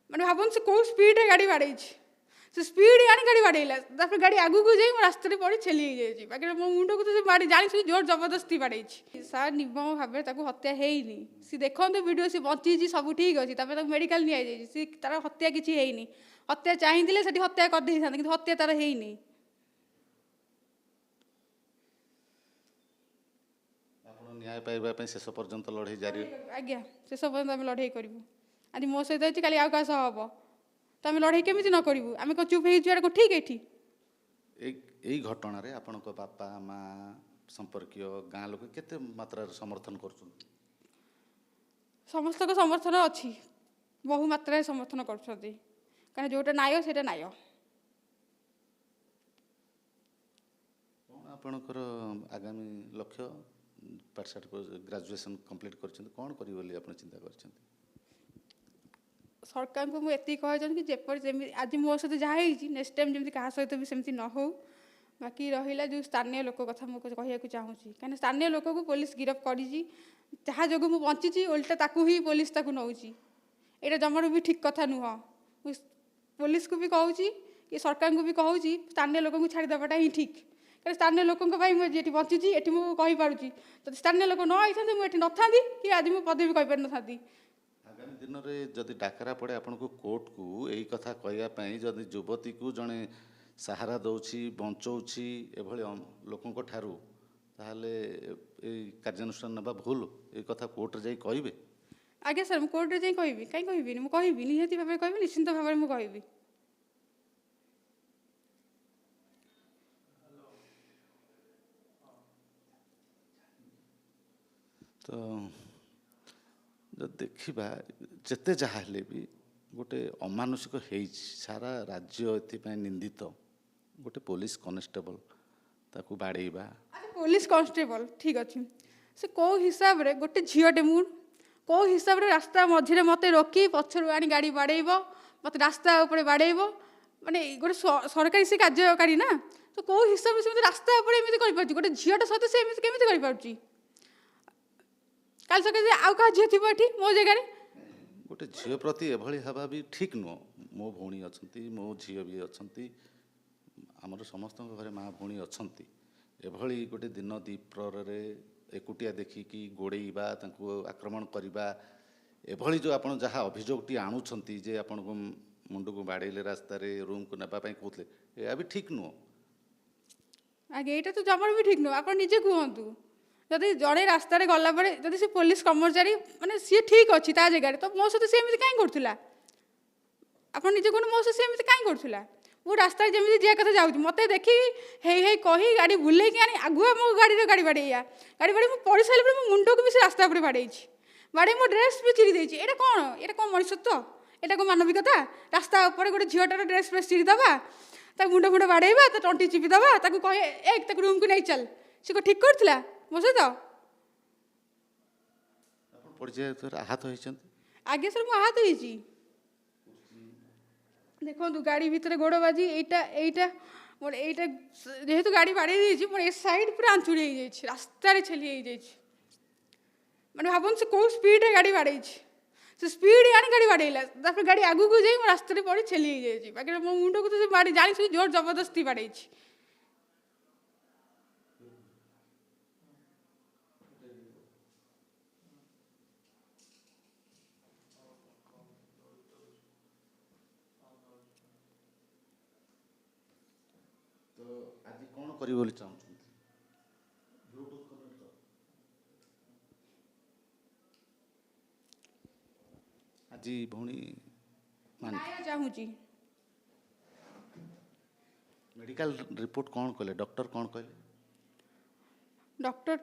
मैंने भावन से कौ स्पीड गाड़ी बाड़े से स्पीड आनी गाड़ी बाड़ेला गाड़ी आगू को जाई रास्ते पड़ी छेली जाइए बाकी मो मुंड को तो बाड़ी जानी जोर जबरदस्ती बाड़े सार निर्मम भाव हत्या है सी देखते वीडियो सी बची सब ठीक अच्छे मेडिकल नि सी तार हत्या किसी है हत्या चाहिए से हत्या करदे था कि हत्या तार है न्याय पाइबा शेष पर्यंत लड़ाई जारी आज्ञा शेष पर्यंत आम लड़ाई करूँ आज मो सहित अच्छी काली आउ क्या हम तो आम लड़ाई केमी न करूँ आम कौन चुप हो ठीक है यही घटना रे आपण बापा माँ संपर्कीय गाँ लोक केते मात्रा समर्थन कर समस्त को समर्थन अच्छी बहु मात्रा समर्थन कर जोटा न्याय से न्याय आपणकर आगामी लक्ष्य पाठशाठ ग्रेजुएशन कंप्लीट कौन कर चिंता कर सरकार को मुझे कहूँ कि जेपर जमी आज मो सहित जहाँ नेक्स्ट टाइम जमी क्या सहित भी सेमती न हो बाकी रहा जो स्थानीय लोक कथा मुझे कहूँ चाहूँगी कहीं स्थानीय लोक को पुलिस गिरफ्त कर जहाँ जो मुझे बची उल्टा ताकू ही पुलिस ताकू नौ यहाँ जमार भी ठीक कथा नुह पुलिस को भी कहूँ कि सरकार को भी कहूँ स्थानीय लोक छाड़देवाटा ही ठीक कहीं स्थानीय लोकों मुझे बची ये मुझे कहीपी तो स्थानीय लोक न आई मुझे न था कि आज मुझे पदे भी कहीपर न था आगामी दिन में जदि डाकरा पड़े आपन को कोर्ट को यही कथा कहवाई जदि युवती को जड़े सहारा दौची बंचौची एभली लोकों ठारू ताहले कार्यानुष्ठान नबा भूल ये कथा कोर्ट रे जाई कहबे आज्ञा सर मुझे कोर्ट रे जाई कहबी कहीं कहबी मुझे कहबी निहाती भाव कहबी निश्चिंत भाव में कहबी तो जो देखा जिते जहाँ भी गोटे अमानुषिक हो सारा राज्य एपाई निंदित गोटे पुलिस कनेस्टेबल ताकू बाड़ेबा पुलिस कनेस्टेबल ठीक अच्छे से कौ हिसाब रे गोटे झीटे मु कौ हिसाब रे रास्ता मझे मत रोकी पछर आनी गाड़ी बाड़ेब मत रास्ता उपर बाड़ेब माने गोटे सरकारी से कार्यकारी ना तो कौ हिसाब से रास्ता कर गोटे झीटा सहित से केमी कर काल सके आउ क्या झील थी मो जगह गोटे झील प्रति एभली हवा भी ठीक नुह मो भौणी अच्छा मो झील भी अच्छा आमर समस्त घरे माँ भौणी अच्छा एभली गोटे दिन दीपर एकुटिया देखिकी गोड़ेबा आक्रमण करवा एभली जो आपन जहाँ अभियोगटी आणुंट जे आपन को मुंड को बाड़े रास्ता रूम को नापी कहते यह भी ठीक नुह आगे यहाँ तो जमार भी ठीक नुह आप निजे कहतु जदि जड़े रास्त गला जदि से पुलिस कर्मचारी माने सी ठीक अच्छी ता जगह तो मो सहित सी कहीं करूला आप निजे कहूँ मो सहित कहीं करूला मु रास्ता जमी जा कथा जाऊँ मत देखी हे कही गाड़ी बुले आनी आगुआ मो गाड़ी बाड़े गाड़ी बाड़ी पड़ सारे मो मुंड को भी से रास्ता बाड़े बाड़े मो ड्रेस भी चिरी देती ये कौन मनुष्यत्व यहाँ कौन मानविकता रास्ता उपर गोटे झीटार ड्रेस फ्रेस चिरीदबा मुंड फुंड बाड़ेबा तो टंटी चिपिदबा कहे एक रूम को नहीं चल सी ठीक करूला मो सहित आहत होती आगे सर मुझे आहत होती देखो गाड़ी भितर गोड़ बाजी एटा मोर एटा जेहेतु गाड़ी बाड़ी मोर ए साइड पूरा आंचुड़ी हो जाए रास्तार छेली मैंने भावन से कौ स्पीड गाड़ी बाड़े से स्पीड आनी गाड़ी बाड़ेला गाड़ी आगू को जाई रास्ते पड़ी छेली जाइए बाकी मो मुंड को तो बाड़ी जानी जोर जबरदस्ती बाड़े आज कौन कर चाहूँ आज भौणी चाहूँ मेडिकल रिपोर्ट कौन कहले डॉक्टर कौन कहले डॉक्टर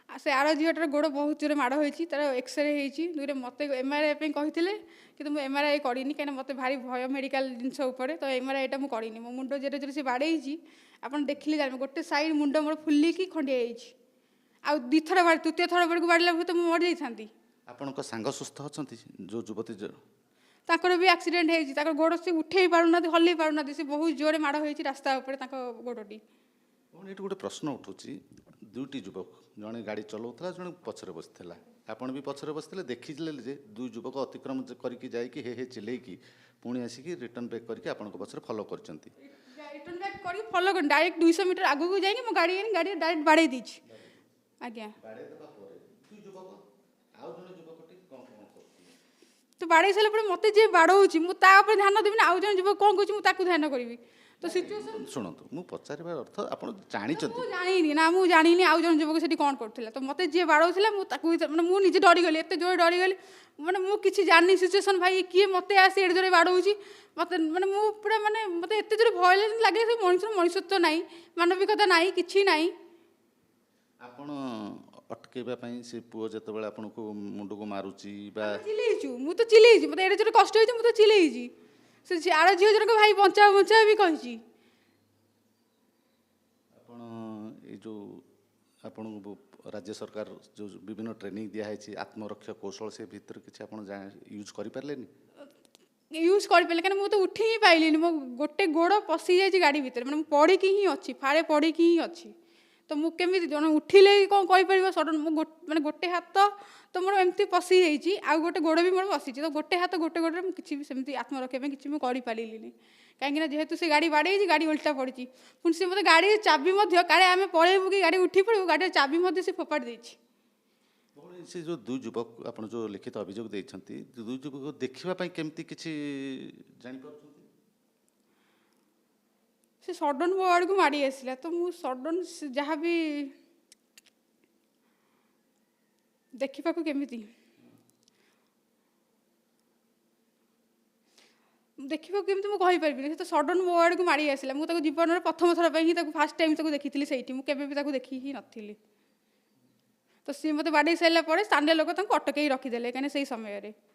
से आर झीटार गोड़ बहुत जोर माड़ होती तार एक्सरे होती मत एमआरआई कहते कि मुझे एमआरआई करनी कहीं मत भारी भय मेडिकल जिनस तो एमआरआईटा मुझे करनी मो मुंड जेरे जेरे से बाड़े आप देखिले जान गोटे साइड मुंड मोर फुलिकी खंडिया आउ दिथर बाड़ तृतीय थर बेड़क बाड़ला भूत मुझे मरी जाती आपण सांग सुस्थ अच्छा जो युवती ताकर भी एक्सीडेंट हो गोड़ से उठे पारना हल्ई पारना से बहुत जोरे माड़ होती रास्ता गोड़टी गोटे प्रश्न उठूँ दुईटी युवक जड़े गाड़ी चलाऊला जड़े पछरे बसला ଆପଣ ବି ପଛରେ ବସିଥିଲେ ଦେଖିଥିଲେ ଯେ ଦୁଇ ଯୁବକ ଅତିକ୍ରମ କରିକି ଯାଇକି ହେ ହେ ଚିଲେଇକି ପୁଣି ଆସିକି ରିଟର୍ନ ବ୍ୟାକ୍ କରିକି ଆପଣଙ୍କ ପଛରେ ଫଲୋ କରିଛନ୍ତି। ରିଟର୍ନ ବ୍ୟାକ୍ କରିକି ଫଲୋ କରି ଡାଇରେକ୍ଟ 200 ମିଟର ଆଗକୁ ଯାଇକି ମୋ ଗାଡ଼ି ଆଣି ଗାଡ଼ି ଡାଇରେକ୍ଟ ବାଡ଼େଇ ଦେଇଛି। ଆଜ୍ଞା ବାଡ଼େଇ ଦେବା ପରେ ଦୁଇ ଯୁବକ ଆଉ ଜଣେ ଯୁବକଟି କ'ଣ କରୁଥିଲେ? ତ ବାଡ଼େଇ ସାରିଲା ପରେ ମୋତେ ଯିଏ ବାଡ଼ଉଛି ମୁଁ ତା ଉପରେ ଧ୍ୟାନ ଦେବି ନା, ଆଉ ଜଣେ ଯୁବକ କ'ଣ କହୁଛି ମୁଁ ତାକୁ ଧ୍ୟାନ କରିବି। ତ ସିଚୁଏସନ୍ ଶୁଣନ୍ତୁ, ମୁଁ ପଚାରିବାର ଅର୍ଥ ଆପଣ ଜାଣିଛନ୍ତି। ମୁଁ ଜାଣିନି ନା, ମୁଁ ଜାଣିନି ଆଉ ଜଣେ ଯୁବକ ସେଠି କ'ଣ କରୁଥିଲା। ତ ମୋତେ ଯିଏ ବାଡ଼ଉଥିଲା ମୁଁ ତାକୁ ମାନେ ମୁଁ ନିଜେ ଡରିଗଲି, ଏତେ ଜୋରେ ଡରିଗଲି। ମାନେ ମୁଁ କିଛି ଜାଣିନି ସିଚୁଏସନ୍, ଭାଇ କିଏ ମୋତେ ଆସି ଏଡ଼େ ଜୋରେ ବାଡ଼ଉଛି। ମୋତେ ମାନେ ମୁଁ ପୁରା ମାନେ ମୋତେ ଏତେ ଜୋରେ ଭୟ ଲାଗେ, ସେ ମଣିଷର ମଣିଷତ୍ୱ ନାହିଁ, ମାନବିକତା ନାହିଁ, କିଛି ନାହିଁ। ଆପଣ ଅଟକେଇବା ପାଇଁ ସେ ପୁଅ ଯେତେବେଳେ ଆପଣଙ୍କୁ ମୁଣ୍ଡକୁ ମାରୁଛି ବା ଚିଲେଇଛୁ, ମୁଁ ତ ଚିଲେଇଛି, ମୋତେ ଏଡ଼େ ଜୋରେ କଷ୍ଟ ହେଇଛି, ମୁଁ ତ ଚିଲେଇଛି। ସେ ଆର ଝିଅ ଜଣକ ଭାଇ ବଞ୍ଚାଅ ବଞ୍ଚାଅ ବି କହିଛି। ଆପଣ ଏଇ ଯେଉଁ ଆପଣଙ୍କୁ ରାଜ୍ୟ ସରକାର ଯେଉଁ ବିଭିନ୍ନ ଟ୍ରେନିଂ ଦିଆହେଇଛି ଆତ୍ମରକ୍ଷା କୌଶଳ, ସେ ଭିତରେ କିଛି ଆପଣ ୟୁଜ୍ କରିପାରିଲେନି? ୟୁଜ୍ କରିପାରିଲି, କାରଣ ମୁଁ ତ ଉଠି ହିଁ ପାଇଲିନି। ମୋ ଗୋଟେ ଗୋଡ଼ ପଶିଯାଇଛି ଗାଡ଼ି ଭିତରେ, ମାନେ ମୁଁ ପଡ଼ିକି ହିଁ ଅଛି, ଫାଳେ ପଡ଼ିକି ହିଁ ଅଛି। ତ ମୁଁ କେମିତି ଜଣେ ଉଠିଲେ କ'ଣ କହିପାରିବ ସଡ଼ନ୍। ମୁଁ ମାନେ ଗୋଟେ ହାତ ତ ମୋର ଏମିତି ପଶିଯାଇଛି, ଆଉ ଗୋଟେ ଗୋଡ଼ ବି ମୋର ବସିଛି। ତ ଗୋଟେ ହାତ ଗୋଟେ ଗୋଡ଼ରେ ମୁଁ କିଛି ବି ସେମିତି ଆତ୍ମରକ୍ଷା ପାଇଁ କିଛି ମୁଁ କରିପାରିଲିନି, କାହିଁକିନା ଯେହେତୁ ସେ ଗାଡ଼ି ବାଡ଼େଇଛି, ଗାଡ଼ି ଓଲଟା ପଡ଼ିଛି। ପୁଣି ସେ ମୋତେ ଗାଡ଼ିର ଚାବି ମଧ୍ୟ, କାଳେ ଆମେ ପଳେଇବୁ କି ଗାଡ଼ି ଉଠି ପଡ଼ିବୁ, ଗାଡ଼ିର ଚାବି ମଧ୍ୟ ସେ ଫୋପାଡ଼ି ଦେଇଛି। ସେ ଯେଉଁ ଦୁଇ ଯୁବକ ଆପଣ ଯେଉଁ ଲିଖିତ ଅଭିଯୋଗ ଦେଇଛନ୍ତି, ଦୁଇ ଯୁବକ ଦେଖିବା ପାଇଁ କେମିତି କିଛି ଜାଣିପାରୁଛନ୍ତି? ସେ ସଡ଼ନ୍ ମୋ ଆଡ଼କୁ ମାଡ଼ି ଆସିଲା, ତ ମୁଁ ସଡ଼ନ୍ ଯାହା ବି ଦେଖିବାକୁ କେମିତି ଦେଖିବାକୁ କେମିତି ମୁଁ କହିପାରିବିନି। ସେ ତ ସଡ଼ନ୍ ମୋ ଆଡ଼କୁ ମାଡ଼ି ଆସିଲା। ମୁଁ ତାକୁ ଜୀବନରେ ପ୍ରଥମ ଥର ପାଇଁ ହିଁ ତାକୁ ଫାର୍ଷ୍ଟ ଟାଇମ୍ ତାକୁ ଦେଖିଥିଲି ସେଇଠି। ମୁଁ କେବେ ବି ତାକୁ ଦେଖି ହିଁ ନଥିଲି। ତ ସିଏ ମୋତେ ବାଡ଼େଇ ସାରିଲା ପରେ ସ୍ଥାନୀୟ ଲୋକ ତାଙ୍କୁ ଅଟକେଇ ରଖିଦେଲେ, କାହିଁକିନା ସେଇ ସମୟରେ